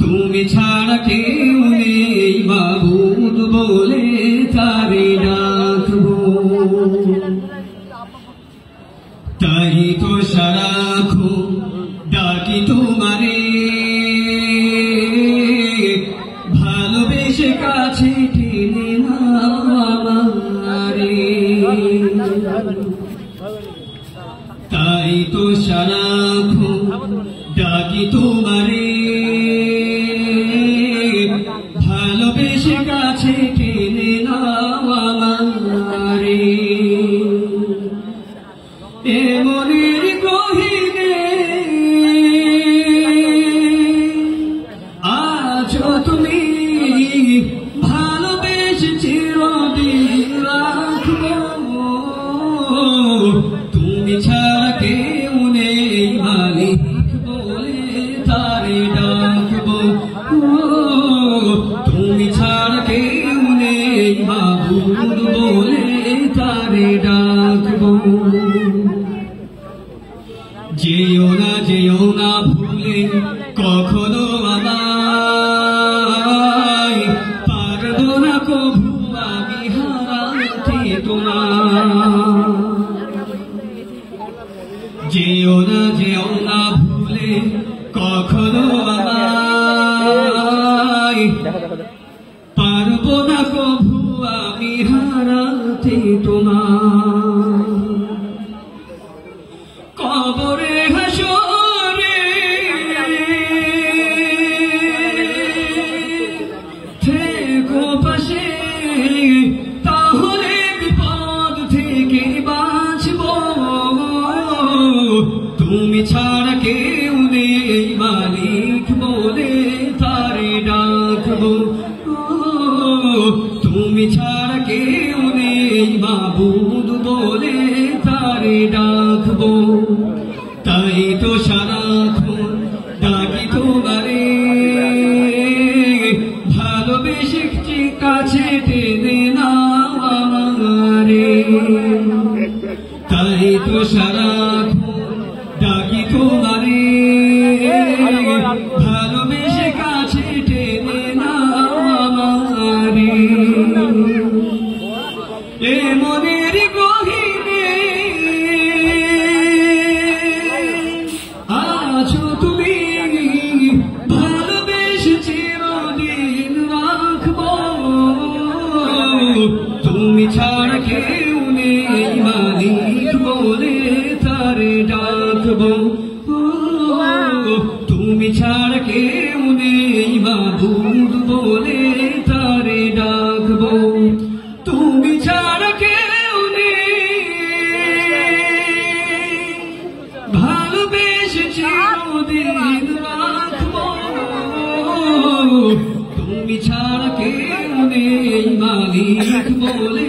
তুমি ছাড়া কেউ নেই মাবুদ বলে তারে ডাকবো। তাই তো সারাক্ষণ ডাকি তোমারে, ভালোবেসে কাছে টেনে নাও আমারে। তাই তো সারাক্ষণ ডাকি তোমারে, ভালোবেসে কাছে টেনে নাও আমারে। এ মনের গহীনে আছো তুমি, ভালোবেসে চিরদিন রাখবো। তুমি ছাড়া কেউ নেই মালিক বলে তারে ডাকবো। তুমি ছাড়া কেউ নেই মাবুদ বলে তারে ডাকবো। যেও না ভুলে কখনো আমায়, পারবো না কভু আমি হারাতে তোমার। যেও না ভুলে কখনো আমায়, পারবো না কভু আমি হারাতে তোমার। কবরে হাসরে থেকো পাশে, তাহলে বিপদ থেকে বাঁচবো। তুমি ছাড়া কেউ নেই মালিক বলে তারে ডাকবো। তুমি ছাড়া কেউ নেই মাবুদ বলে তারে ডাকবো। তাই তো সারাক্ষণ ডাকি তোমারে, ভালোবেসে কাছে টেনে নাও আমারে। তাই তো সারাক্ষণ ডাকি তোমারে, ভালোবেসে কাছে টেনে নাও আমারে। এ মনের গহীনে আছো তুমি, ভালোবেসে চিরদিন রাখবো। তুমি ছাড়া কেউ নেই মালিক বলে তারে ডাকবো। তুমি ছাড়া কেউ নেই মাবুদ বলে তারে ডাকবো। তুমি ছাড়া কেউ নেই, ভালোবেসে চিরদিন রাখবো। তুমি ছাড়া কেউ নেই মালিক বলে